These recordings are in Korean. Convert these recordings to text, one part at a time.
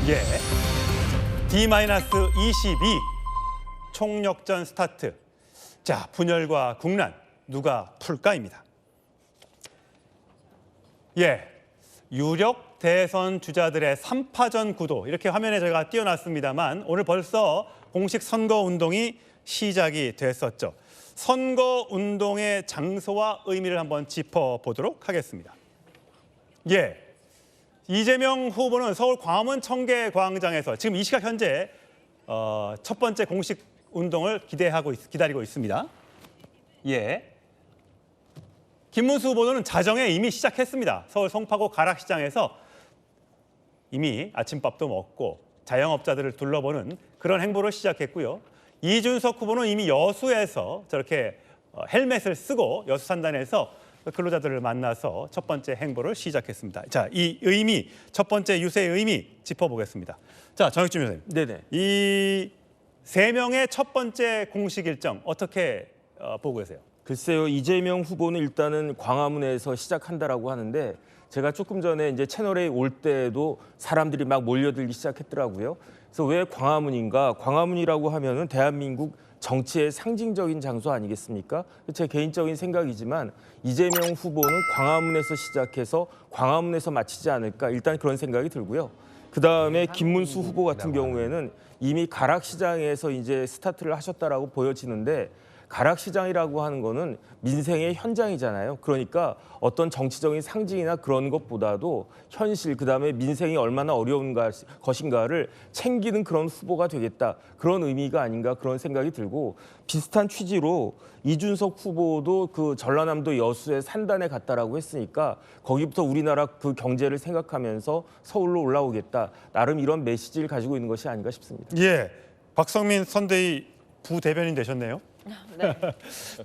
예. D-22 총력전 스타트. 자, 분열과 국난 누가 풀까입니다. 예. 유력 대선 주자들의 3파전 구도 이렇게 화면에 저희가 띄워놨습니다만 오늘 벌써 공식 선거운동이 시작이 됐었죠. 선거운동의 장소와 의미를 한번 짚어보도록 하겠습니다. 예, 이재명 후보는 서울 광화문 청계광장에서 지금 이 시각 현재 첫 번째 공식 운동을 기다리고 있습니다. 예. 김문수 후보는 자정에 이미 시작했습니다. 서울 송파구 가락시장에서 이미 아침밥도 먹고 자영업자들을 둘러보는 그런 행보를 시작했고요. 이준석 후보는 이미 여수에서 저렇게 헬멧을 쓰고 여수 산단에서 근로자들을 만나서 첫 번째 행보를 시작했습니다. 자, 이 의미, 첫 번째 유세의 의미 짚어보겠습니다. 자, 정혁준 위원님. 네네. 이 세 명의 첫 번째 공식 일정 어떻게 보고 계세요? 글쎄요, 이재명 후보는 일단은 광화문에서 시작한다라고 하는데 제가 조금 전에 이제 채널A 올 때도 사람들이 막 몰려들기 시작했더라고요. 그래서 왜 광화문인가? 광화문이라고 하면은 대한민국 정치의 상징적인 장소 아니겠습니까? 제 개인적인 생각이지만 이재명 후보는 광화문에서 시작해서 광화문에서 마치지 않을까 일단 그런 생각이 들고요. 그다음에 김문수 후보 같은 경우에는 이미 가락시장에서 이제 스타트를 하셨다라고 보여지는데 가락시장이라고 하는 거는 민생의 현장이잖아요. 그러니까 어떤 정치적인 상징이나 그런 것보다도 현실, 그다음에 민생이 얼마나 어려운 것인가를 챙기는 그런 후보가 되겠다. 그런 의미가 아닌가 그런 생각이 들고 비슷한 취지로 이준석 후보도 그 전라남도 여수의 산단에 갔다라고 했으니까 거기부터 우리나라 그 경제를 생각하면서 서울로 올라오겠다. 나름 이런 메시지를 가지고 있는 것이 아닌가 싶습니다. 예, 박성민 선대위 부대변인 되셨네요. 네.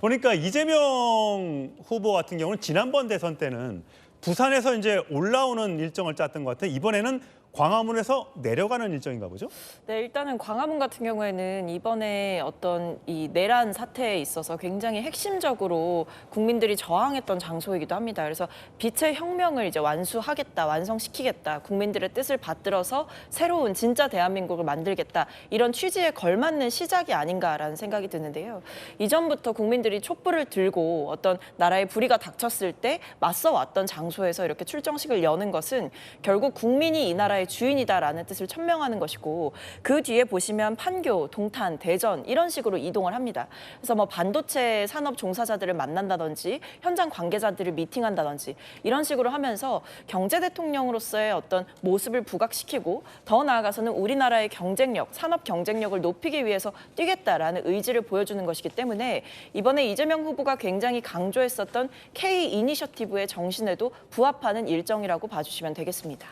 보니까 이재명 후보 같은 경우는 지난번 대선 때는 부산에서 이제 올라오는 일정을 짰던 것 같아요. 이번에는 광화문에서 내려가는 일정인가 보죠? 네, 일단은 광화문 같은 경우에는 이번에 어떤 이 내란 사태에 있어서 굉장히 핵심적으로 국민들이 저항했던 장소이기도 합니다. 그래서 빛의 혁명을 이제 완수하겠다, 완성시키겠다, 국민들의 뜻을 받들어서 새로운 진짜 대한민국을 만들겠다 이런 취지에 걸맞는 시작이 아닌가라는 생각이 드는데요. 이전부터 국민들이 촛불을 들고 어떤 나라의 불의가 닥쳤을 때 맞서 왔던 장소에서 이렇게 출정식을 여는 것은 결국 국민이 이 나라의 주인이다라는 뜻을 천명하는 것이고 그 뒤에 보시면 판교, 동탄, 대전 이런 식으로 이동을 합니다. 그래서 뭐 반도체 산업 종사자들을 만난다든지 현장 관계자들을 미팅한다든지 이런 식으로 하면서 경제 대통령으로서의 어떤 모습을 부각시키고 더 나아가서는 우리나라의 경쟁력, 산업 경쟁력을 높이기 위해서 뛰겠다라는 의지를 보여주는 것이기 때문에 이번에 이재명 후보가 굉장히 강조했었던 K 이니셔티브의 정신에도 부합하는 일정이라고 봐주시면 되겠습니다.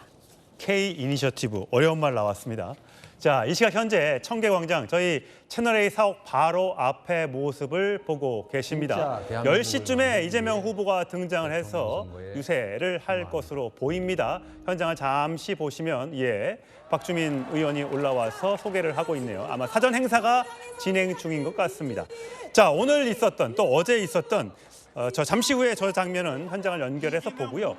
K 이니셔티브, 어려운 말 나왔습니다. 자, 이 시각 현재 청계광장 저희 채널A 사옥 바로 앞의 모습을 보고 계십니다. 10시쯤에 이재명 후보가 등장을 해서 유세를 할 것으로 보입니다. 현장을 잠시 보시면 박주민 의원이 올라와서 소개를 하고 있네요. 아마 사전 행사가 진행 중인 것 같습니다. 자, 오늘 있었던 또 어제 있었던 저 잠시 후에 저 장면은 현장을 연결해서 보고요.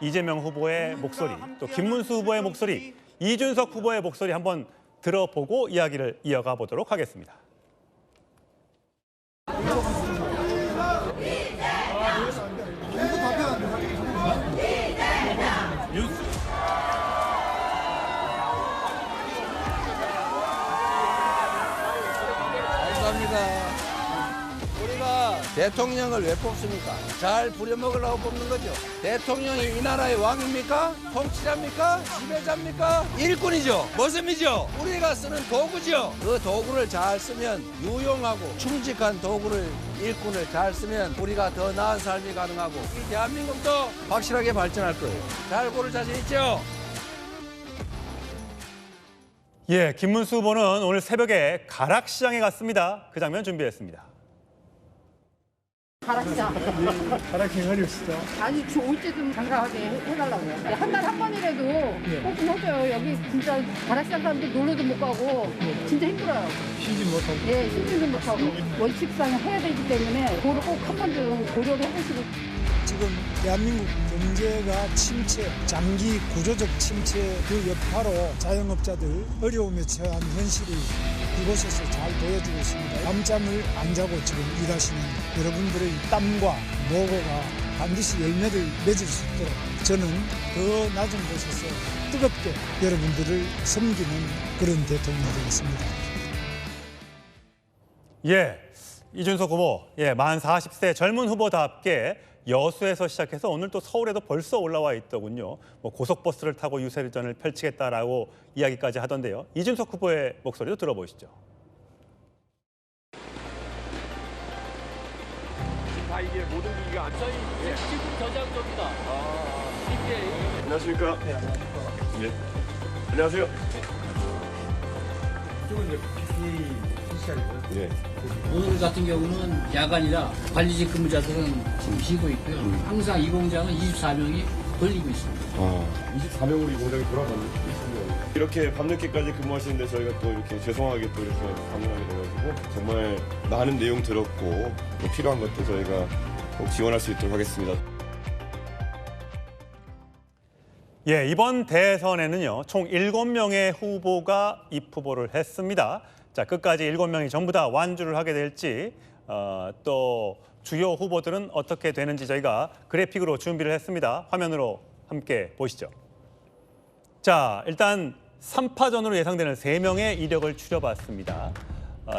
이재명 후보의 목소리, 또 김문수 후보의 목소리, 이준석 후보의 목소리 한번 들어보고 이야기를 이어가 보도록 하겠습니다. 감사합니다. 우리가 대통령을 왜 뽑습니까? 잘 부려먹으려고 뽑는 거죠. 대통령이 이 나라의 왕입니까? 통치자입니까? 지배자입니까? 일꾼이죠. 모습이죠. 우리가 쓰는 도구죠. 그 도구를 잘 쓰면 유용하고 충직한 도구를 일꾼을 잘 쓰면 우리가 더 나은 삶이 가능하고 이 대한민국도 확실하게 발전할 거예요. 잘 고를 자신 있죠? 예, 김문수 후보는 오늘 새벽에 가락시장에 갔습니다. 그 장면 준비했습니다. 가락시장. 가락시장 어렵시죠? 아니, 올 때좀 장가하게 해달라고요. 한 달에 한 번이라도 꼭 좀 해줘요. 여기 진짜 가락시장 사람들 놀러도 못 가고 진짜 힘들어요. 쉬지 못하고. 예, 쉬지도 못하고. 원칙상 해야 되기 때문에 그거를 꼭 한 번 좀 고려를 해보시고. 지금 대한민국 경제가 침체, 장기 구조적 침체 그 여파로 자영업자들 어려움에 처한 현실이 이곳에서 잘 보여주고 있습니다. 밤잠을 안 자고 지금 일하시는 여러분들의 땀과 노고가 반드시 열매를 맺을 수 있도록 저는 더 낮은 곳에서 뜨겁게 여러분들을 섬기는 그런 대통령이 되겠습니다. 예, 이준석 후보, 만 40세 젊은 후보답게 여수에서 시작해서 오늘 또 서울에도 벌써 올라와 있더군요. 고속버스를 타고 유세전을 펼치겠다라고 이야기까지 하던데요. 이준석 후보의 목소리도 들어보시죠. 다 이게 모든 기기가 안 저희 지금 저장소입니다. 이게 안녕하십니까? 네. 안녕하세요. 이쪽은 이제 PCI고요. 네. 오늘 같은 경우는 야간이라 관리직 근무자들은 지금 쉬고 있고요. 항상 이 공장은 24명이 돌리고 있습니다. 24명으로 이 공장이 돌아가는 있습니다. 이렇게 밤늦게까지 근무하시는데 저희가 또 이렇게 죄송하게 또 이렇게 방문하게 돼가지고 정말 많은 내용 들었고 또 필요한 것도 저희가 꼭 지원할 수 있도록 하겠습니다. 예, 이번 대선에는요, 총 7명의 후보가 입후보를 했습니다. 자, 끝까지 7명이 전부 다 완주를 하게 될지, 또 주요 후보들은 어떻게 되는지 저희가 그래픽으로 준비를 했습니다. 화면으로 함께 보시죠. 자, 일단 3파전으로 예상되는 3명의 이력을 추려봤습니다.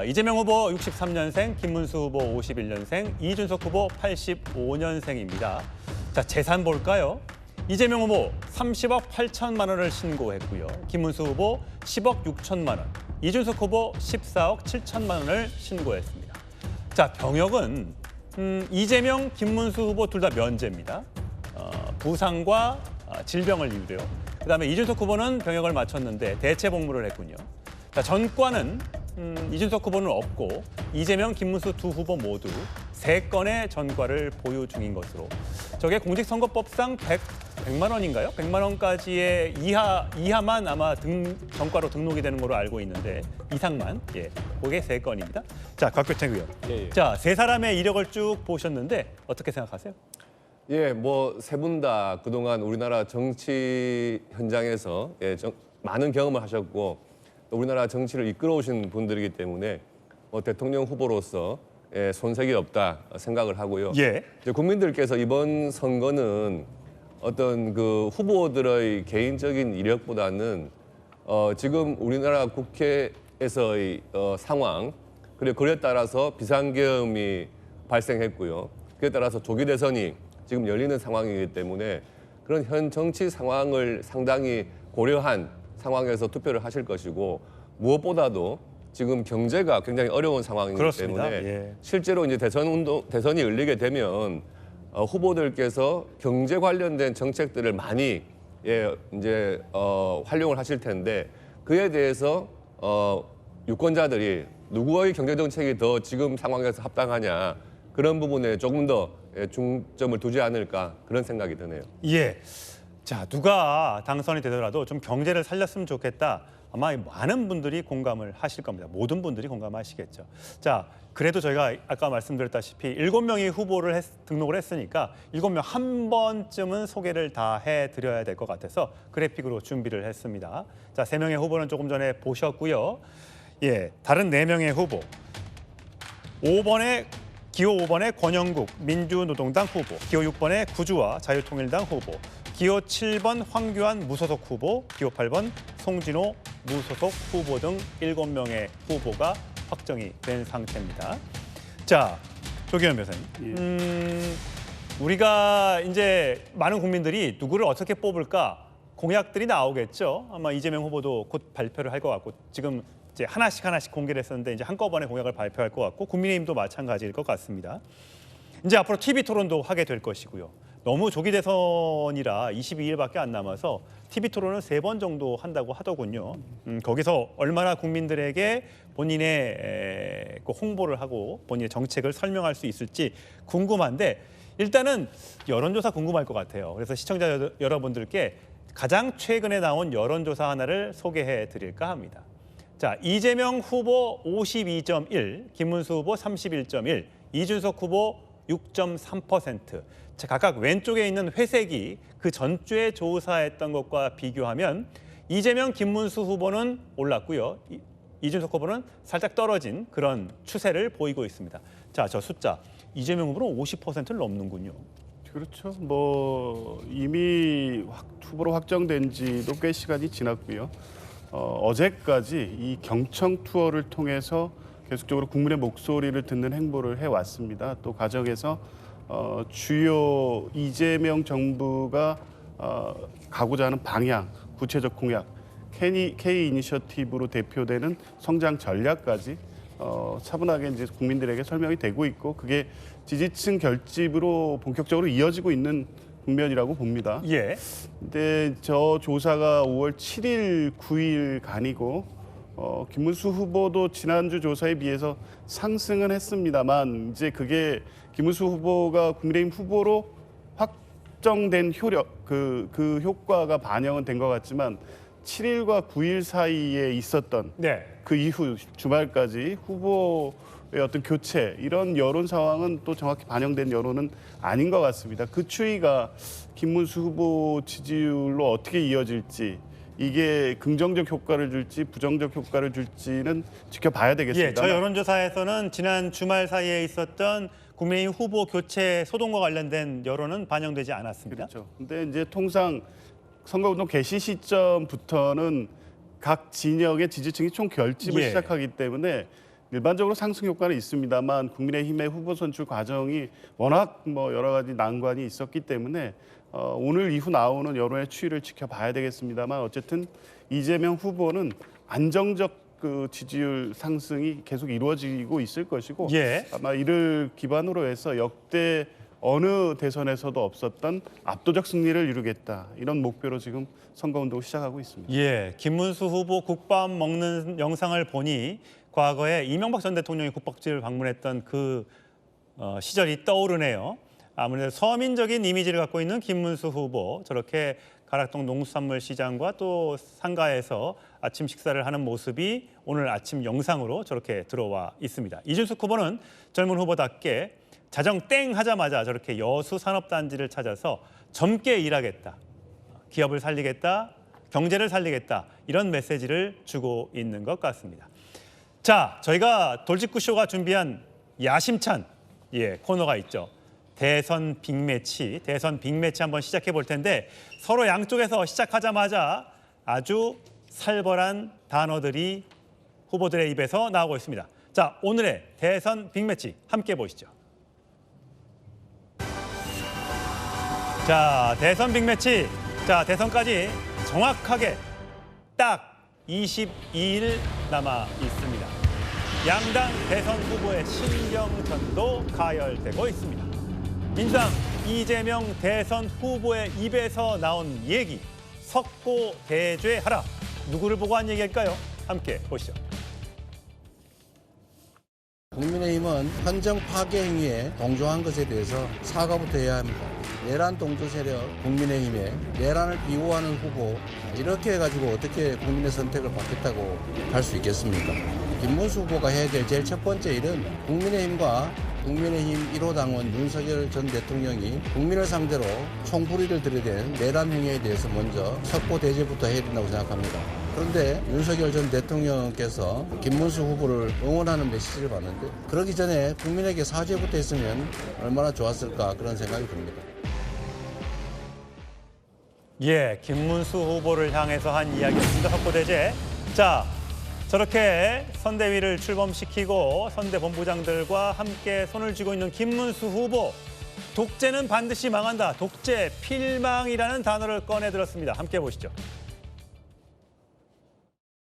이재명 후보 63년생, 김문수 후보 51년생, 이준석 후보 85년생입니다. 자, 재산 볼까요? 이재명 후보 30억 8천만 원을 신고했고요. 김문수 후보 10억 6천만 원, 이준석 후보 14억 7천만 원을 신고했습니다. 자, 병역은 이재명, 김문수 후보 둘 다 면제입니다. 부상과 질병을 이유로요. 그다음에 이준석 후보는 병역을 마쳤는데 대체 복무를 했군요. 자, 전과는 이준석 후보는 없고 이재명, 김문수 두 후보 모두 3건의 전과를 보유 중인 것으로, 저게 공직선거법상 100만 원인가요? 100만 원까지의 이하만 아마 전과로 등록이 되는 걸로 알고 있는데, 이상만, 그게 3건입니다. 자, 곽교창 의원. 자, 3사람의 이력을 쭉 보셨는데 어떻게 생각하세요? 예, 뭐 세 분 다 그동안 우리나라 정치 현장에서 많은 경험을 하셨고 또 우리나라 정치를 이끌어오신 분들이기 때문에 대통령 후보로서 손색이 없다 생각을 하고요. 예. 이제 국민들께서 이번 선거는 어떤 그 후보들의 개인적인 이력보다는 지금 우리나라 국회에서의 상황, 그리고 그에 따라서 비상계엄이 발생했고요. 그에 따라서 조기 대선이 지금 열리는 상황이기 때문에 그런 현 정치 상황을 상당히 고려한 상황에서 투표를 하실 것이고, 무엇보다도 지금 경제가 굉장히 어려운 상황이기 그렇습니다. 때문에 실제로 이제 대선이 열리게 되면 후보들께서 경제 관련된 정책들을 많이 이제 활용을 하실 텐데, 그에 대해서 유권자들이 누구의 경제 정책이 더 지금 상황에서 합당하냐, 그런 부분에 조금 더 중점을 두지 않을까, 그런 생각이 드네요. 예. 자, 누가 당선이 되더라도 좀 경제를 살렸으면 좋겠다. 아마 많은 분들이 공감을 하실 겁니다. 모든 분들이 공감하시겠죠. 자, 그래도 저희가 아까 말씀드렸다시피 7명이 후보를 등록을 했으니까 7명 한 번쯤은 소개를 다 해드려야 될 것 같아서 그래픽으로 준비를 했습니다. 자, 3명의 후보는 조금 전에 보셨고요. 예, 다른 4명의 후보. 기호 5번의 권영국 민주노동당 후보, 기호 6번의 구주화 자유통일당 후보, 기호 7번 황교안 무소속 후보, 기호 8번 송진호 무소속 후보 등 7명의 후보가 확정이 된 상태입니다. 자, 조기현 변호사님. 우리가 이제 많은 국민들이 누구를 어떻게 뽑을까 공약들이 나오겠죠. 아마 이재명 후보도 곧 발표를 할 것 같고, 지금 이제 하나씩 공개를 했었는데 이제 한꺼번에 공약을 발표할 것 같고, 국민의힘도 마찬가지일 것 같습니다. 이제 앞으로 TV 토론도 하게 될 것이고요. 너무 조기 대선이라 22일밖에 안 남아서 TV 토론을 3번 정도 한다고 하더군요. 거기서 얼마나 국민들에게 본인의 홍보를 하고 본인의 정책을 설명할 수 있을지 궁금한데, 일단은 여론조사 궁금할 것 같아요. 그래서 시청자 여러분들께 가장 최근에 나온 여론조사 하나를 소개해 드릴까 합니다. 자, 이재명 후보 52.1, 김문수 후보 31.1, 이준석 후보 6.3%. 각각 왼쪽에 있는 회색이 그 전주에 조사했던 것과 비교하면 이재명, 김문수 후보는 올랐고요. 이준석 후보는 살짝 떨어진 그런 추세를 보이고 있습니다. 자, 저 숫자 이재명 후보는 50%를 넘는군요. 그렇죠. 뭐 이미 후보로 확정된 지도 꽤 시간이 지났고요. 어제까지 이 경청 투어를 통해서 계속적으로 국민의 목소리를 듣는 행보를 해왔습니다. 또 과정에서 주요 이재명 정부가 가고자 하는 방향, 구체적 공약, K 이니셔티브로 대표되는 성장 전략까지 차분하게 이제 국민들에게 설명이 되고 있고 그게 지지층 결집으로 본격적으로 이어지고 있는 국면이라고 봅니다. 예. 근데 저 조사가 5월 7일, 9일 간이고 김문수 후보도 지난주 조사에 비해서 상승은 했습니다만 이제 그게 김문수 후보가 국민의힘 후보로 확정된 효력 그 효과가 반영은 된 것 같지만 7일과 9일 사이에 있었던 네. 그 이후 주말까지 후보의 어떤 교체 이런 여론 상황은 또 정확히 반영된 여론은 아닌 것 같습니다. 그 추이가 김문수 후보 지지율로 어떻게 이어질지 이게 긍정적 효과를 줄지 부정적 효과를 줄지는 지켜봐야 되겠습니다. 예, 저 여론조사에서는 지난 주말 사이에 있었던 국민의힘 후보 교체 소동과 관련된 여론은 반영되지 않았습니다. 그렇죠. 근데 이제 통상 선거운동 개시 시점부터는 각 진영의 지지층이 총 결집을 예. 시작하기 때문에 일반적으로 상승 효과는 있습니다만 국민의힘의 후보 선출 과정이 워낙 뭐 여러 가지 난관이 있었기 때문에 오늘 이후 나오는 여론의 추이를 지켜봐야 되겠습니다만 어쨌든 이재명 후보는 안정적 그 지지율 상승이 계속 이루어지고 있을 것이고 예. 아마 이를 기반으로 해서 역대 어느 대선에서도 없었던 압도적 승리를 이루겠다 이런 목표로 지금 선거운동을 시작하고 있습니다. 예, 김문수 후보 국밥 먹는 영상을 보니 과거에 이명박 전 대통령이 국밥집을 방문했던 그 시절이 떠오르네요. 아무래도 서민적인 이미지를 갖고 있는 김문수 후보 저렇게 가락동 농수산물시장과 또 상가에서 아침 식사를 하는 모습이 오늘 아침 영상으로 저렇게 들어와 있습니다. 이준석 후보는 젊은 후보답게 자정 땡 하자마자 저렇게 여수 산업단지를 찾아서 젊게 일하겠다, 기업을 살리겠다, 경제를 살리겠다 이런 메시지를 주고 있는 것 같습니다. 자, 저희가 돌직구쇼가 준비한 야심찬 코너가 있죠. 대선 빅매치 한번 시작해 볼 텐데 서로 양쪽에서 시작하자마자 아주 살벌한 단어들이 후보들의 입에서 나오고 있습니다. 자, 오늘의 대선 빅매치 함께 보시죠. 자, 대선 빅매치. 자, 대선까지 정확하게 딱 22일 남아 있습니다. 양당 대선 후보의 신경전도 가열되고 있습니다. 민주당 이재명 대선 후보의 입에서 나온 얘기, 석고대죄하라. 누구를 보고 한 얘기일까요? 함께 보시죠. 국민의힘은 헌정 파괴 행위에 동조한 것에 대해서 사과부터 해야 합니다. 내란 동조 세력 국민의힘에 내란을 비호하는 후보 이렇게 해가지고 어떻게 국민의 선택을 받겠다고 할 수 있겠습니까? 김문수 후보가 해야 될 제일 첫 번째 일은 국민의힘과 국민의힘 1호 당원 윤석열 전 대통령이 국민을 상대로 총부리를 들이댄 내란 행위에 대해서 먼저 석고대죄부터 해야 된다고 생각합니다. 그런데 윤석열 전 대통령께서 김문수 후보를 응원하는 메시지를 봤는데 그러기 전에 국민에게 사죄부터 했으면 얼마나 좋았을까 그런 생각이 듭니다. 예, 김문수 후보를 향해서 한 이야기였습니다. 석고대죄. 자, 저렇게 선대위를 출범시키고 선대 본부장들과 함께 손을 쥐고 있는 김문수 후보. 독재는 반드시 망한다. 독재, 필망이라는 단어를 꺼내 들었습니다. 함께 보시죠.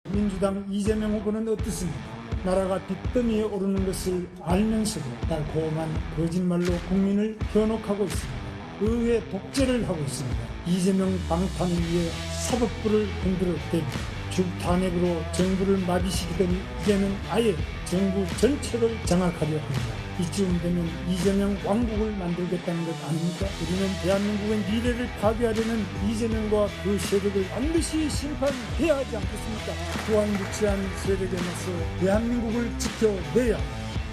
민주당 이재명 후보는 어떻습니까? 나라가 빚더미에 오르는 것을 알면서도 달콤한 거짓말로 국민을 현혹하고 있습니다. 의회 독재를 하고 있습니다. 이재명 방탄을 위해 사법부를 흔들어댑니다. 주탄핵으로 정부를 마비시키더니 이제는 아예 정부 전체를 장악하려 합니다. 이쯤 되면 이재명 왕국을 만들겠다는 것 아닙니까? 우리는 대한민국의 미래를 파괴하려는 이재명과 그 세력을 반드시 심판해야 하지 않겠습니까? 무한무치한 세력에 맞서 대한민국을 지켜내야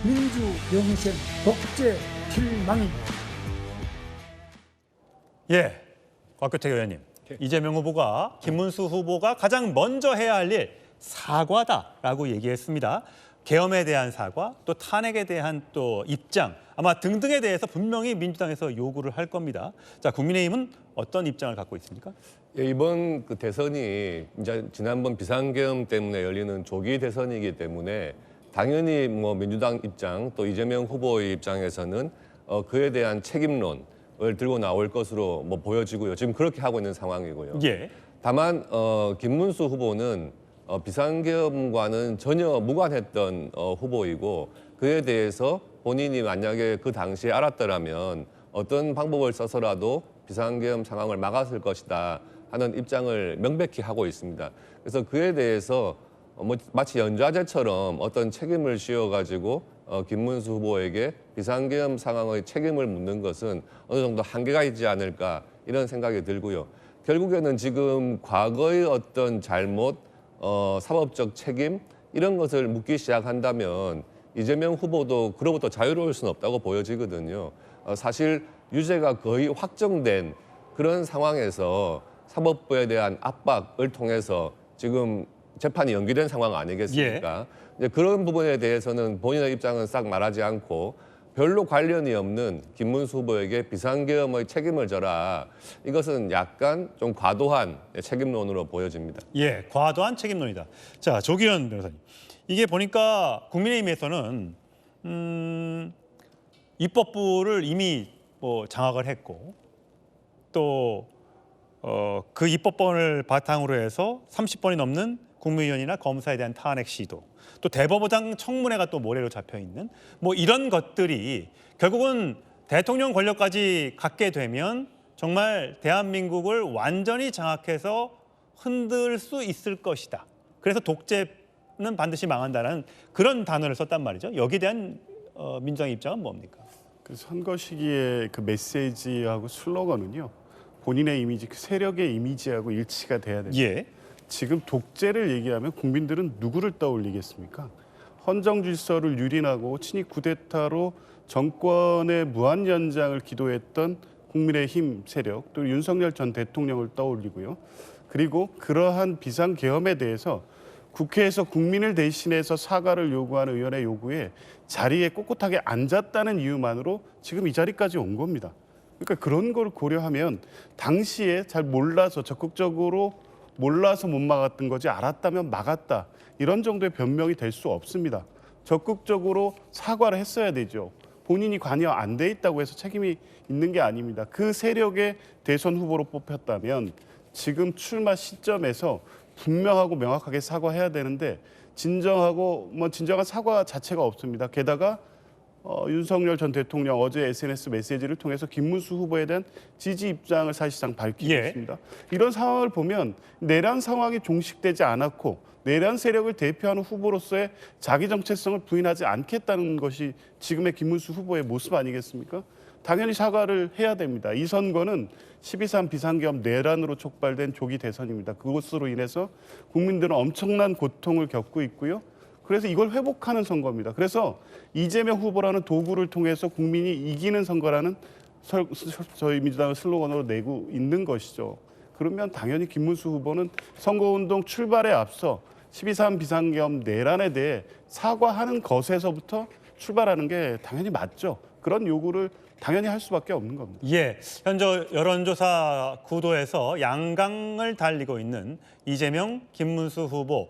민주 영생 독재 필망입니다. 예, 곽규택 의원님. 이재명 후보가 김문수 후보가 가장 먼저 해야 할 일 사과다라고 얘기했습니다. 계엄에 대한 사과, 또 탄핵에 대한 또 입장, 아마 등등에 대해서 분명히 민주당에서 요구를 할 겁니다. 자, 국민의힘은 어떤 입장을 갖고 있습니까? 예, 이번 그 대선이 이제 지난번 비상계엄 때문에 열리는 조기 대선이기 때문에 당연히 뭐 민주당 입장 또 이재명 후보의 입장에서는 그에 대한 책임론을 들고 나올 것으로 뭐 보여지고요. 지금 그렇게 하고 있는 상황이고요. 예. 다만 김문수 후보는 비상계엄과는 전혀 무관했던 후보이고 그에 대해서 본인이 만약에 그 당시에 알았더라면 어떤 방법을 써서라도 비상계엄 상황을 막았을 것이다 하는 입장을 명백히 하고 있습니다. 그래서 그에 대해서 뭐 마치 연좌제처럼 어떤 책임을 씌워가지고 김문수 후보에게 비상계엄 상황의 책임을 묻는 것은 어느 정도 한계가 있지 않을까 이런 생각이 들고요. 결국에는 지금 과거의 어떤 잘못, 사법적 책임 이런 것을 묻기 시작한다면 이재명 후보도 그로부터 자유로울 수는 없다고 보여지거든요. 사실 유죄가 거의 확정된 그런 상황에서 사법부에 대한 압박을 통해서 지금 재판이 연기된 상황 아니겠습니까? 이제 그런 부분에 대해서는 본인의 입장은 싹 말하지 않고 별로 관련이 없는 김문수 후보에게 비상계엄의 책임을 져라. 이것은 약간 좀 과도한 책임론으로 보여집니다. 예, 과도한 책임론이다. 자, 조기현 변호사님. 이게 보니까 국민의힘에서는 입법부를 이미 뭐 장악을 했고 또 그 입법권을 바탕으로 해서 30번이 넘는 국무위원이나 검사에 대한 탄핵 시도, 또 대법원장 청문회가 또 모래로 잡혀 있는 뭐 이런 것들이 결국은 대통령 권력까지 갖게 되면 정말 대한민국을 완전히 장악해서 흔들 수 있을 것이다. 그래서 독재는 반드시 망한다는 그런 단어를 썼단 말이죠. 여기에 대한 민주당의 입장은 뭡니까? 그 선거 시기에 그 메시지하고 슬로건은요. 본인의 이미지, 그 세력의 이미지하고 일치가 돼야 됩니다. 예. 지금 독재를 얘기하면 국민들은 누구를 떠올리겠습니까? 헌정 질서를 유린하고 친이 쿠데타로 정권의 무한 연장을 기도했던 국민의힘 세력, 또 윤석열 전 대통령을 떠올리고요. 그리고 그러한 비상계엄에 대해서 국회에서 국민을 대신해서 사과를 요구하는 의원의 요구에 자리에 꼿꼿하게 앉았다는 이유만으로 지금 이 자리까지 온 겁니다. 그러니까 그런 걸 고려하면 당시에 잘 몰라서 적극적으로 몰라서 못 막았던 거지 알았다면 막았다. 이런 정도의 변명이 될 수 없습니다. 적극적으로 사과를 했어야 되죠. 본인이 관여 안 돼 있다고 해서 책임이 있는 게 아닙니다. 그 세력의 대선 후보로 뽑혔다면 지금 출마 시점에서 분명하고 명확하게 사과해야 되는데 진정한 사과 자체가 없습니다. 게다가 윤석열 전 대통령 어제 SNS 메시지를 통해서 김문수 후보에 대한 지지 입장을 사실상 밝히고 있습니다. 이런 상황을 보면 내란 상황이 종식되지 않았고 내란 세력을 대표하는 후보로서의 자기 정체성을 부인하지 않겠다는 것이 지금의 김문수 후보의 모습 아니겠습니까? 당연히 사과를 해야 됩니다. 이 선거는 12.3 비상계엄 내란으로 촉발된 조기 대선입니다. 그것으로 인해서 국민들은 엄청난 고통을 겪고 있고요. 그래서 이걸 회복하는 선거입니다. 그래서 이재명 후보라는 도구를 통해서 국민이 이기는 선거라는 저희 민주당의 슬로건으로 내고 있는 것이죠. 그러면 당연히 김문수 후보는 선거운동 출발에 앞서 12.3 비상계엄 내란에 대해 사과하는 것에서부터 출발하는 게 당연히 맞죠. 그런 요구를 당연히 할 수밖에 없는 겁니다. 예, 현재 여론조사 구도에서 양강을 달리고 있는 이재명, 김문수 후보.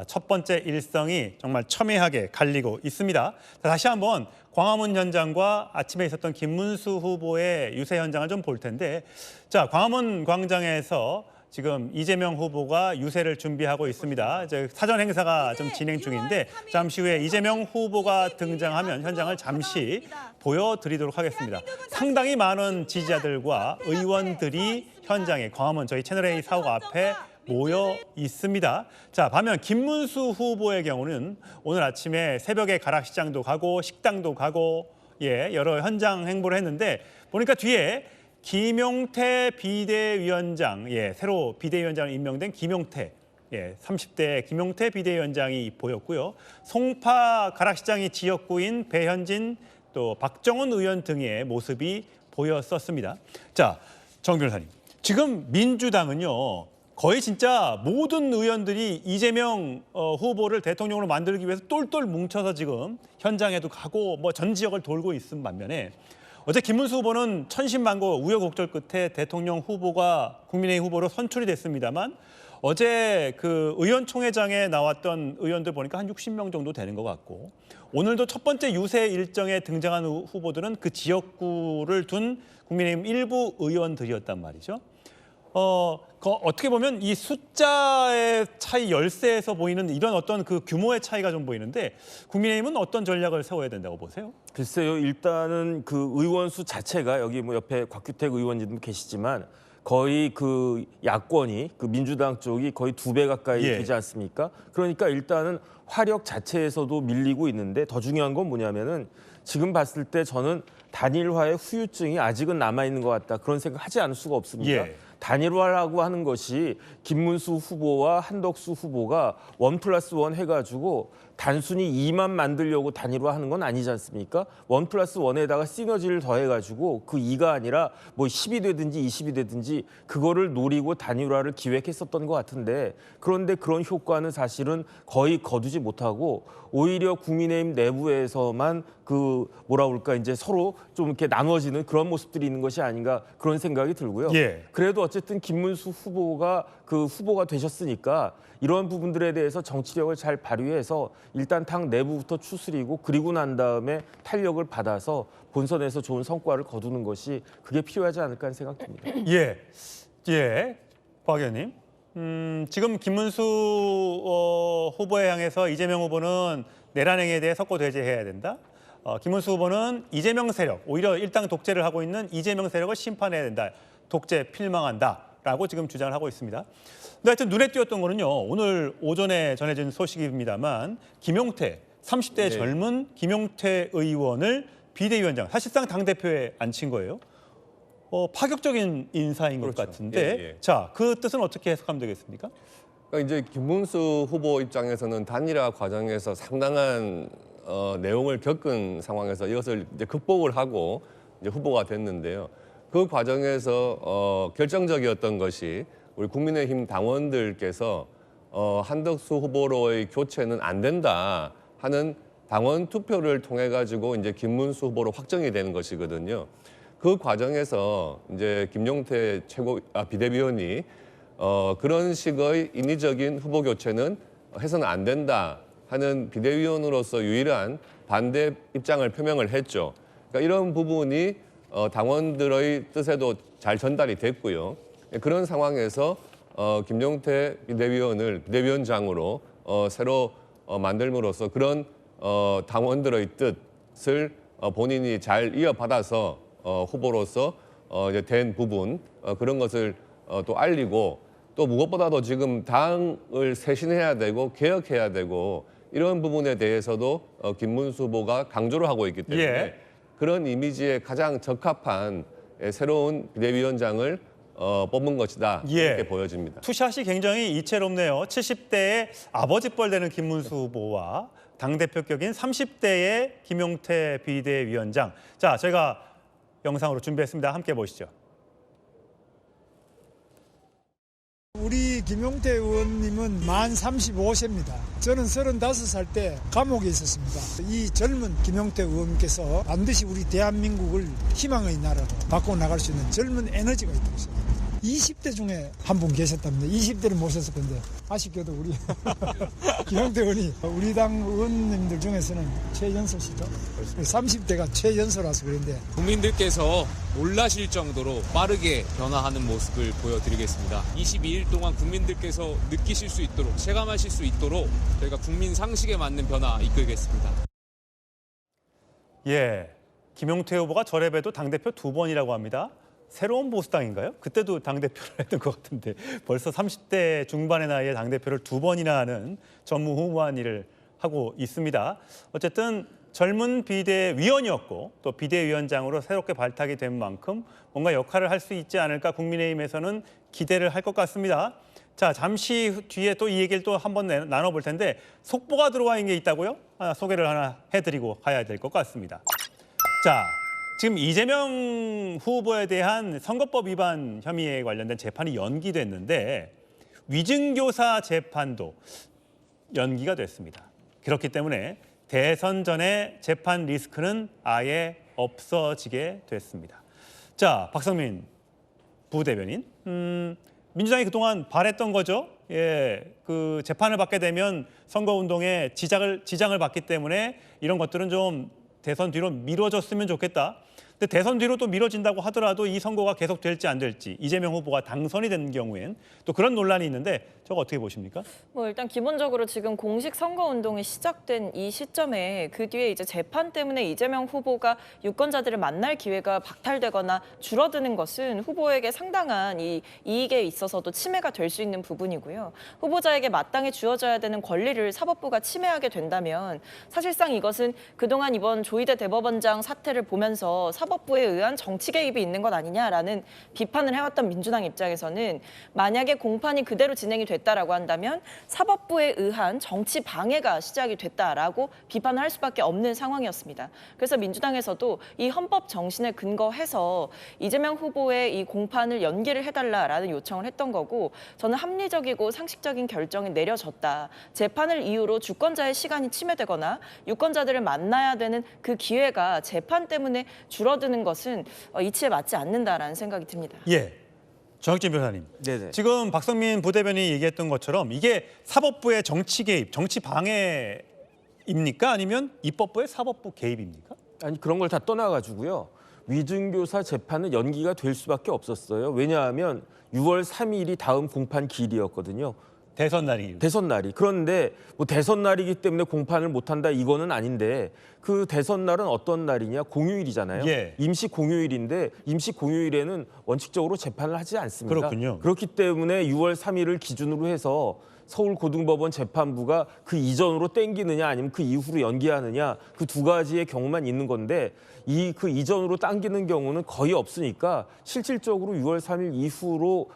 첫 번째 일성이 정말 첨예하게 갈리고 있습니다. 다시 한번 광화문 현장과 아침에 있었던 김문수 후보의 유세 현장을 좀 볼 텐데, 자, 광화문 광장에서 지금 이재명 후보가 유세를 준비하고 있습니다. 이제 사전 행사가 좀 진행 중인데 잠시 후에 이재명 후보가 등장하면 현장을 잠시 보여드리도록 하겠습니다. 상당히 많은 지지자들과 의원들이 현장에 광화문 저희 채널A 사옥 앞에 모여 있습니다. 자, 반면 김문수 후보의 경우는 오늘 아침에 새벽에 가락시장도 가고 식당도 가고 여러 현장 행보를 했는데 보니까 뒤에 김용태 비대위원장, 새로 비대위원장으로 임명된 김용태, 30대 김용태 비대위원장이 보였고요. 송파 가락시장이 지역구인 배현진 또 박정훈 의원 등의 모습이 보였었습니다. 자, 정 변호사님, 지금 민주당은요. 거의 진짜 모든 의원들이 이재명 후보를 대통령으로 만들기 위해서 똘똘 뭉쳐서 지금 현장에도 가고 뭐 전 지역을 돌고 있음 반면에 어제 김문수 후보는 천신만고 우여곡절 끝에 대통령 후보가 국민의힘 후보로 선출이 됐습니다만 어제 그 의원총회장에 나왔던 의원들 보니까 한 60명 정도 되는 것 같고 오늘도 첫 번째 유세 일정에 등장한 후보들은 그 지역구를 둔 국민의힘 일부 의원들이었단 말이죠. 어떻게 보면 이 숫자의 차이 열세에서 보이는 이런 어떤 그 규모의 차이가 좀 보이는데 국민의힘은 어떤 전략을 세워야 된다고 보세요? 글쎄요, 일단은 그 의원 수 자체가 여기 뭐 옆에 곽규택 의원님도 계시지만 거의 그 야권이 그 민주당 쪽이 거의 2배 가까이 되지 않습니까? 그러니까 일단은 화력 자체에서도 밀리고 있는데 더 중요한 건 뭐냐면은 지금 봤을 때 저는 단일화의 후유증이 아직은 남아있는 것 같다. 그런 생각하지 않을 수가 없습니다. 단일화라고 하는 것이 김문수 후보와 한덕수 후보가 1+1 해가지고 단순히 2만 만들려고 단일화하는 건 아니지 않습니까? 1+1에다가 시너지를 더해가지고 그 2가 아니라 뭐 10이 되든지 20이 되든지 그거를 노리고 단일화를 기획했었던 것 같은데 그런데 그런 효과는 사실은 거의 거두지 못하고 오히려 국민의힘 내부에서만 그 뭐라 그럴까 이제 서로 좀 이렇게 나눠지는 그런 모습들이 있는 것이 아닌가 그런 생각이 들고요. 그래도 어쨌든 김문수 후보가 그 후보가 되셨으니까 이런 부분들에 대해서 정치력을 잘 발휘해서 일단 당 내부부터 추스리고 그리고 난 다음에 탄력을 받아서 본선에서 좋은 성과를 거두는 것이 그게 필요하지 않을까 하는 생각됩니다. 박 의원님. 지금 김문수 후보에 향해서 이재명 후보는 내란행위에 대해 석고대죄해야 된다. 김문수 후보는 이재명 세력, 오히려 일당 독재를 하고 있는 이재명 세력을 심판해야 된다. 독재 필망한다라고 지금 주장을 하고 있습니다. 근데 하여튼 눈에 띄었던 거는요. 오늘 오전에 전해진 소식입니다만 김용태, 30대 젊은 김용태 의원을 비대위원장, 사실상 당대표에 앉힌 거예요. 파격적인 인사인 것 같은데 자, 그 뜻은 어떻게 해석하면 되겠습니까? 그러니까 이제 김문수 후보 입장에서는 단일화 과정에서 상당한 내용을 겪은 상황에서 이것을 이제 극복을 하고 이제 후보가 됐는데요. 그 과정에서 결정적이었던 것이 우리 국민의힘 당원들께서 한덕수 후보로의 교체는 안 된다 하는 당원 투표를 통해 가지고 이제 김문수 후보로 확정이 되는 것이거든요. 그 과정에서 이제 김용태 비대위원이 그런 식의 인위적인 후보 교체는 해서는 안 된다 하는 비대위원으로서 유일한 반대 입장을 표명을 했죠. 그러니까 이런 부분이 당원들의 뜻에도 잘 전달이 됐고요. 그런 상황에서 김용태 비대위원장으로 새로 만들므로써 그런 당원들의 뜻을 본인이 잘 이어받아서 후보로서 이제 된 부분 그런 것을 또 알리고 또 무엇보다도 지금 당을 쇄신해야 되고 개혁해야 되고 이런 부분에 대해서도 김문수 후보가 강조를 하고 있기 때문에 그런 이미지에 가장 적합한 새로운 비대위원장을 뽑은 것이다 이렇게 보여집니다. 투샷이 굉장히 이채롭네요. 70대의 아버지뻘 되는 김문수 후보와 당대표격인 30대의 김용태 비대위원장. 자, 저희가 영상으로 준비했습니다. 함께 보시죠. 우리 김용태 의원님은 만 35세입니다. 저는 35살 때 감옥에 있었습니다. 이 젊은 김용태 의원께서 반드시 우리 대한민국을 희망의 나라로 바꿔 나갈 수 있는 젊은 에너지가 있다고 생각합니다. 20대 중에 한 분 계셨답니다. 20대를 모셨을 건데 아쉽게도 우리 김용태 의원이 우리 당 의원님들 중에서는 최연소시죠. 30대가 최연소라서 그런데 국민들께서 놀라실 정도로 빠르게 변화하는 모습을 보여드리겠습니다. 22일 동안 국민들께서 느끼실 수 있도록 체감하실 수 있도록 저희가 국민 상식에 맞는 변화 이끌겠습니다. 김용태 후보가 저래봬도 당대표 2번이라고 합니다. 새로운 보수당인가요? 그때도 당대표를 했던 것 같은데 벌써 30대 중반의 나이에 당대표를 2번이나 하는 전무후무한 일을 하고 있습니다. 어쨌든 젊은 비대위원이었고 또 비대위원장으로 새롭게 발탁이 된 만큼 뭔가 역할을 할 수 있지 않을까 국민의힘에서는 기대를 할 것 같습니다. 자, 잠시 뒤에 또 이 얘기를 또 한번 나눠볼 텐데 속보가 들어와 있는 게 있다고요? 소개를 하나 해드리고 가야 될 것 같습니다. 자, 지금 이재명 후보에 대한 선거법 위반 혐의에 관련된 재판이 연기됐는데 위증교사 재판도 연기가 됐습니다. 그렇기 때문에 대선 전에 재판 리스크는 아예 없어지게 됐습니다. 자, 박성민 부대변인, 민주당이 그동안 바랬던 거죠. 예, 그 재판을 받게 되면 선거운동에 지장을 받기 때문에 이런 것들은 좀 대선 뒤로 미뤄졌으면 좋겠다. 근데 대선 뒤로 또 미뤄진다고 하더라도 이 선거가 계속 될지 안 될지, 이재명 후보가 당선이 된 경우엔 또 그런 논란이 있는데 저거 어떻게 보십니까? 뭐 일단 기본적으로 지금 공식 선거 운동이 시작된 이 시점에 그 뒤에 이제 재판 때문에 이재명 후보가 유권자들을 만날 기회가 박탈되거나 줄어드는 것은 후보에게 상당한 이 이익에 있어서도 침해가 될 수 있는 부분이고요. 후보자에게 마땅히 주어져야 되는 권리를 사법부가 침해하게 된다면 사실상 이것은 그동안 이번 조희대 대법원장 사태를 보면서 사법부에 의한 정치 개입이 있는 것 아니냐라는 비판을 해왔던 민주당 입장에서는 만약에 공판이 그대로 진행이 됐다라고 한다면 사법부에 의한 정치 방해가 시작이 됐다라고 비판을 할 수밖에 없는 상황이었습니다. 그래서 민주당에서도 이 헌법 정신에 근거해서 이재명 후보의 이 공판을 연기를 해달라라는 요청을 했던 거고 저는 합리적이고 상식적인 결정이 내려졌다. 재판을 이유로 주권자의 시간이 침해되거나 유권자들을 만나야 되는 그 기회가 재판 때문에 줄어드는 것은 이치에 맞지 않는다라는 생각이 듭니다. 예. 정혁진 변호사님, 네네. 지금 박성민 부대변인이 얘기했던 것처럼 이게 사법부의 정치 개입, 정치 방해입니까? 아니면 입법부의 사법부 개입입니까? 아니 그런 걸 다 떠나가지고요. 위증교사 재판은 연기가 될 수밖에 없었어요. 왜냐하면 6월 3일이 다음 공판 기일이었거든요. 대선 날이. 대선 날이. 그런데 뭐 대선 날이기 때문에 공판을 못한다 이거는 아닌데 그 대선 날은 어떤 날이냐? 공휴일이잖아요. 예. 임시 공휴일인데 임시 공휴일에는 원칙적으로 재판을 하지 않습니다. 그렇군요. 그렇기 때문에 6월 3일을 기준으로 해서 서울고등법원 재판부가 그 이전으로 땡기느냐 아니면 그 이후로 연기하느냐 그 두 가지의 경우만 있는 건데 그 이전으로 당기는 경우는 거의 없으니까 실질적으로 6월 3일 이후로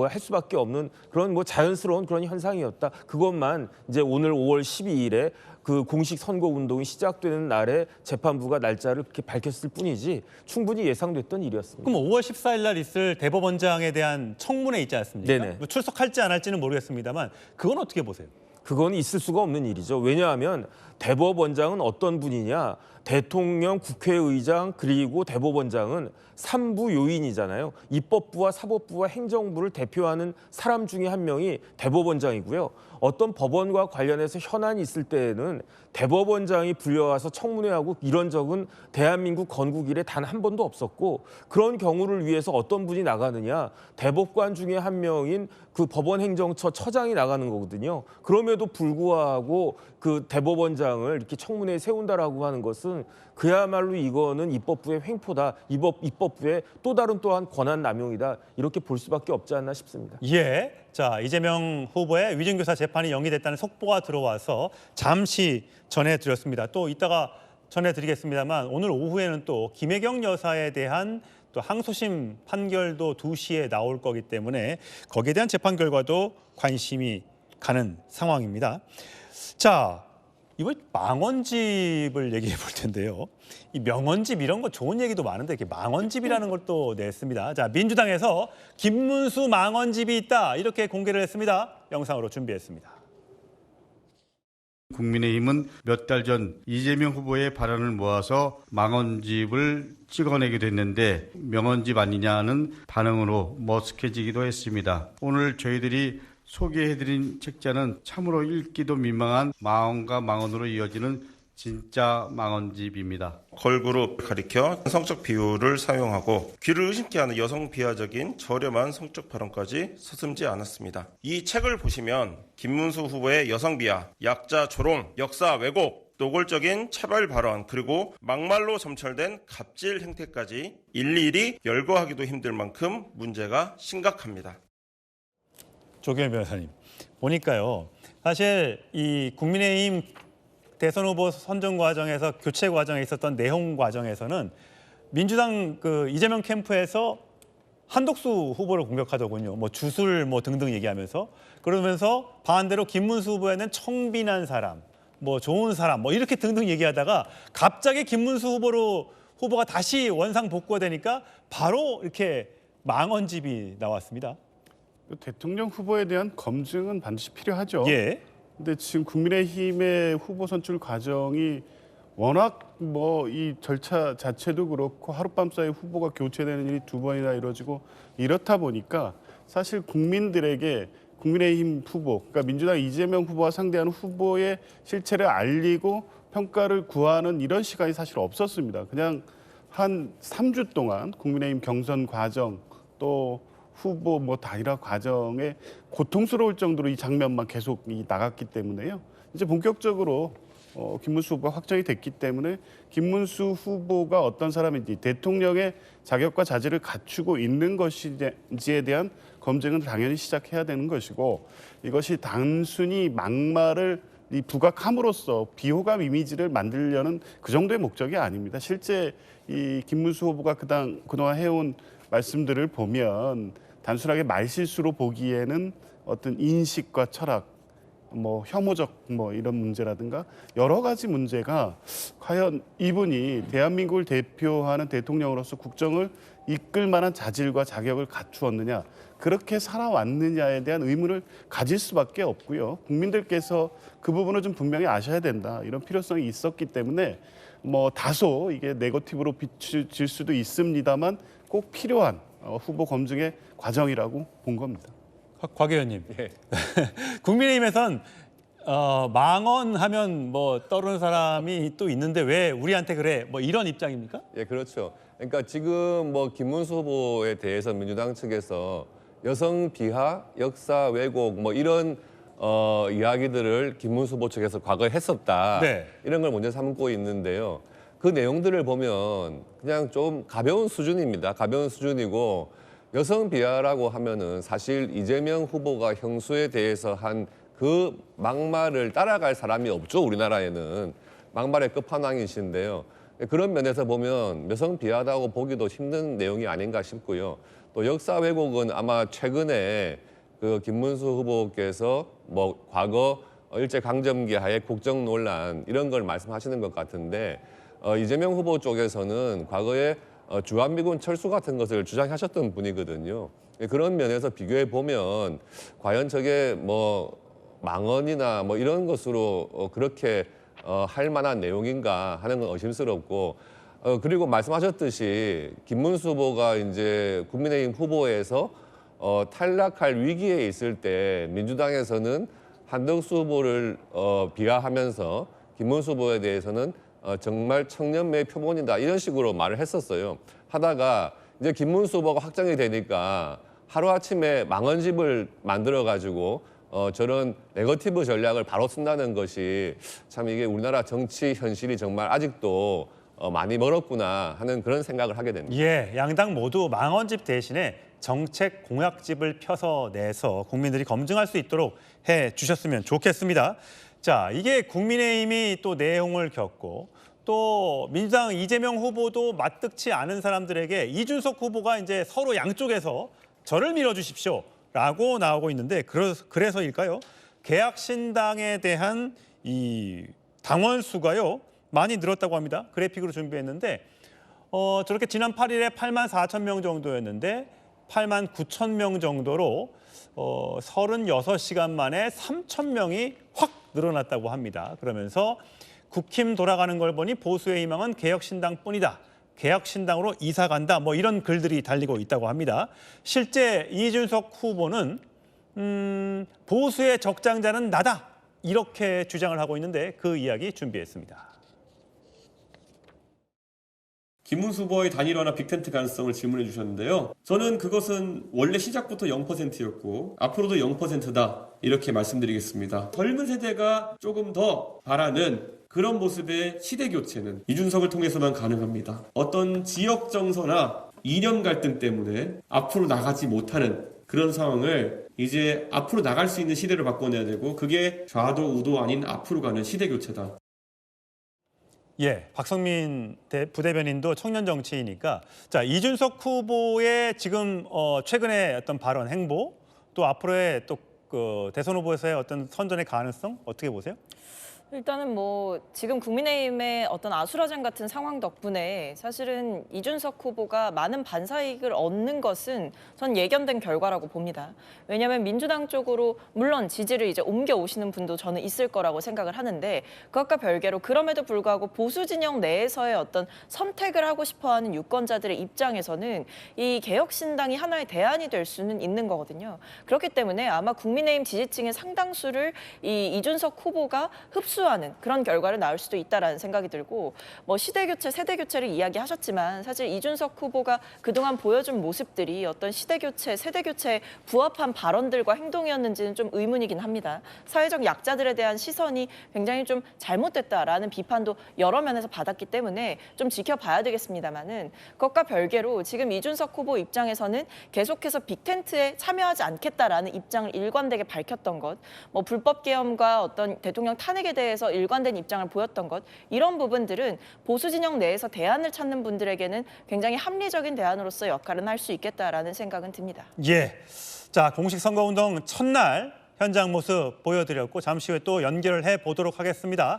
할 수밖에 없는 그런 자연스러운 그런 현상이었다. 그것만 이제 오늘 5월 12일에 그 공식 선거 운동이 시작되는 날에 재판부가 날짜를 그렇게 밝혔을 뿐이지 충분히 예상됐던 일이었습니다. 그럼 5월 14일 날 있을 대법원장에 대한 청문회 있지 않습니까? 네네. 뭐 출석할지 안 할지는 모르겠습니다만 그건 어떻게 보세요? 그건 있을 수가 없는 일이죠. 왜냐하면 대법원장은 어떤 분이냐. 대통령, 국회의장 그리고 대법원장은 3부 요인이잖아요. 입법부와 사법부와 행정부를 대표하는 사람 중에 한 명이 대법원장이고요. 어떤 법원과 관련해서 현안이 있을 때에는 대법원장이 불려와서 청문회하고 이런 적은 대한민국 건국 이래 단 한 번도 없었고 그런 경우를 위해서 어떤 분이 나가느냐. 대법관 중에 한 명인 그 법원행정처 처장이 나가는 거거든요. 그럼에도 불구하고 그 대법원장을 이렇게 청문회에 세운다라고 하는 것은 그야말로 이거는 입법부의 횡포다. 입법부의 또 다른 또한 권한 남용이다. 이렇게 볼 수밖에 없지 않나 싶습니다. 예. 자, 이재명 후보의 위증교사 재판이 연기됐다는 속보가 들어와서 잠시 전해드렸습니다. 또 이따가 전해드리겠습니다만 오늘 오후에는 또 김혜경 여사에 대한 또 항소심 판결도 2시에 나올 거기 때문에 거기에 대한 재판 결과도 관심이 가는 상황입니다. 자, 이번 망원집을 얘기해 볼 텐데요. 이 명언집 이런 거 좋은 얘기도 많은데 이렇게 망언집이라는 걸 또 냈습니다. 자, 민주당에서 김문수 망언집이 있다 이렇게 공개를 했습니다. 영상으로 준비했습니다. 국민의힘은 몇 달 전 이재명 후보의 발언을 모아서 망언집을 찍어내게 됐는데 명언집 아니냐는 반응으로 머쓱해지기도 했습니다. 오늘 저희들이 소개해드린 책자는 참으로 읽기도 민망한 망언과 망언으로 이어지는 진짜 망언집입니다. 걸그룹 가리켜 성적 비유를 사용하고 귀를 의심케 하는 여성 비하적인 저렴한 성적 발언까지 서슴지 않았습니다. 이 책을 보시면 김문수 후보의 여성 비하, 약자 조롱, 역사 왜곡, 노골적인 차별 발언 그리고 막말로 점철된 갑질 행태까지 일일이 열거하기도 힘들 만큼 문제가 심각합니다. 조규현 변호사님, 보니까요. 사실 이 국민의힘 대선 후보 선정 과정에서 교체 과정에 있었던 내용 과정에서는 민주당 그 이재명 캠프에서 한덕수 후보를 공격하더군요. 뭐 주술 뭐 등등 얘기하면서 그러면서 반대로 김문수 후보에는 청빈한 사람, 뭐 좋은 사람, 뭐 이렇게 등등 얘기하다가 갑자기 김문수 후보가 다시 원상 복구가 되니까 바로 이렇게 망언집이 나왔습니다. 대통령 후보에 대한 검증은 반드시 필요하죠. 예. 근데 지금 국민의힘의 후보 선출 과정이 워낙 뭐 이 절차 자체도 그렇고 하룻밤 사이에 후보가 교체되는 일이 2번이나 이루어지고 이렇다 보니까 사실 국민들에게 국민의힘 후보, 그러니까 민주당 이재명 후보와 상대하는 후보의 실체를 알리고 평가를 구하는 이런 시간이 사실 없었습니다. 그냥 한 3주 동안 국민의힘 경선 과정 또 후보 뭐 단일화 과정에 고통스러울 정도로 이 장면만 계속 나갔기 때문에요. 이제 본격적으로 김문수 후보가 확정이 됐기 때문에 김문수 후보가 어떤 사람인지 대통령의 자격과 자질을 갖추고 있는 것인지에 대한 검증은 당연히 시작해야 되는 것이고 이것이 단순히 막말을 부각함으로써 비호감 이미지를 만들려는 그 정도의 목적이 아닙니다. 실제 이 김문수 후보가 그동안 해온 말씀들을 보면 단순하게 말실수로 보기에는 어떤 인식과 철학, 뭐 혐오적 뭐 이런 문제라든가 여러 가지 문제가 과연 이분이 대한민국을 대표하는 대통령으로서 국정을 이끌 만한 자질과 자격을 갖추었느냐, 그렇게 살아왔느냐에 대한 의문을 가질 수밖에 없고요. 국민들께서 그 부분을 좀 분명히 아셔야 된다, 이런 필요성이 있었기 때문에 뭐 다소 이게 네거티브로 비춰질 수도 있습니다만 꼭 필요한 후보 검증의 과정이라고 본 겁니다. 곽 의원님, 국민의힘에선 망언하면 뭐 떠오르는 사람이 또 있는데 왜 우리한테 그래? 뭐 이런 입장입니까? 예, 그렇죠. 그러니까 지금 뭐 김문수 후보에 대해서 민주당 측에서 여성 비하, 역사 왜곡 뭐 이런 이야기들을 김문수 후보 측에서 과거에 했었다. 네. 이런 걸 먼저 삼고 있는데요. 그 내용들을 보면 그냥 좀 가벼운 수준입니다. 가벼운 수준이고 여성 비하라고 하면은 사실 이재명 후보가 형수에 대해서 한 그 막말을 따라갈 사람이 없죠. 우리나라에는 막말의 끝판왕이신데요. 그런 면에서 보면 여성 비하다고 보기도 힘든 내용이 아닌가 싶고요. 또 역사 왜곡은 아마 최근에 그 김문수 후보께서 뭐 과거 일제 강점기 하에 국정 논란 이런 걸 말씀하시는 것 같은데 이재명 후보 쪽에서는 과거에 주한미군 철수 같은 것을 주장하셨던 분이거든요. 그런 면에서 비교해 보면 과연 저게 뭐 망언이나 뭐 이런 것으로 그렇게 할 만한 내용인가 하는 건 의심스럽고 그리고 말씀하셨듯이 김문수 후보가 이제 국민의힘 후보에서 탈락할 위기에 있을 때 민주당에서는 한덕수 후보를 비하하면서 김문수 후보에 대해서는 정말 청년매의 표본이다 이런 식으로 말을 했었어요. 하다가 이제 김문수 후보가 확정이 되니까 하루아침에 망언집을 만들어가지고 저런 네거티브 전략을 바로 쓴다는 것이 참 이게 우리나라 정치 현실이 정말 아직도 많이 멀었구나 하는 그런 생각을 하게 됩니다. 예, 양당 모두 망언집 대신에 정책 공약집을 펴서 내서 국민들이 검증할 수 있도록 해 주셨으면 좋겠습니다. 자, 이게 국민의힘이 또 내용을 겪고 또 민주당 이재명 후보도 마뜩치 않은 사람들에게 이준석 후보가 이제 서로 양쪽에서 저를 밀어주십시오라고 나오고 있는데 그래서일까요? 개혁신당에 대한 이 당원 수가요 많이 늘었다고 합니다. 그래픽으로 준비했는데 저렇게 지난 8일에 8만 4천 명 정도였는데 8만 9천 명 정도로 36시간 만에 3천 명이 확 늘어났다고 합니다. 그러면서 국힘 돌아가는 걸 보니 보수의 희망은 개혁신당뿐이다. 개혁신당으로 이사 간다. 뭐 이런 글들이 달리고 있다고 합니다. 실제 이준석 후보는 보수의 적장자는 나다. 이렇게 주장을 하고 있는데 그 이야기 준비했습니다. 김문수 후보의 단일화나 빅텐트 가능성을 질문해 주셨는데요. 저는 그것은 원래 시작부터 0%였고 앞으로도 0%다 이렇게 말씀드리겠습니다. 젊은 세대가 조금 더 바라는 그런 모습의 시대 교체는 이준석을 통해서만 가능합니다. 어떤 지역 정서나 이념 갈등 때문에 앞으로 나가지 못하는 그런 상황을 이제 앞으로 나갈 수 있는 시대를 바꿔내야 되고 그게 좌도 우도 아닌 앞으로 가는 시대 교체다. 예, 박성민 부대변인도 청년 정치이니까 자 이준석 후보의 지금 최근의 어떤 발언 행보 또 앞으로의 또 그 대선 후보에서의 어떤 선전의 가능성 어떻게 보세요? 일단은 뭐 지금 국민의힘의 어떤 아수라장 같은 상황 덕분에 사실은 이준석 후보가 많은 반사이익을 얻는 것은 전 예견된 결과라고 봅니다. 왜냐하면 민주당 쪽으로 물론 지지를 이제 옮겨 오시는 분도 저는 있을 거라고 생각을 하는데 그것과 별개로 그럼에도 불구하고 보수 진영 내에서의 어떤 선택을 하고 싶어하는 유권자들의 입장에서는 이 개혁신당이 하나의 대안이 될 수는 있는 거거든요. 그렇기 때문에 아마 국민의힘 지지층의 상당수를 이 이준석 후보가 흡수하는 그런 결과를 낳을 수도 있다라는 생각이 들고 뭐 시대교체, 세대교체를 이야기하셨지만 사실 이준석 후보가 그동안 보여준 모습들이 어떤 시대교체, 세대교체에 부합한 발언들과 행동이었는지는 좀 의문이긴 합니다. 사회적 약자들에 대한 시선이 굉장히 좀 잘못됐다라는 비판도 여러 면에서 받았기 때문에 좀 지켜봐야 되겠습니다만은 그것과 별개로 지금 이준석 후보 입장에서는 계속해서 빅텐트에 참여하지 않겠다라는 입장을 일관되게 밝혔던 것, 뭐 불법 계엄과 어떤 대통령 탄핵에 대해서 일관된 입장을 보였던 것, 이런 부분들은 보수 진영 내에서 대안을 찾는 분들에게는 굉장히 합리적인 대안으로서 역할은 할 수 있겠다라는 생각은 듭니다. 예. 자, 공식 선거운동 첫날 현장 모습 보여드렸고 잠시 후에 또 연결을 해 보도록 하겠습니다.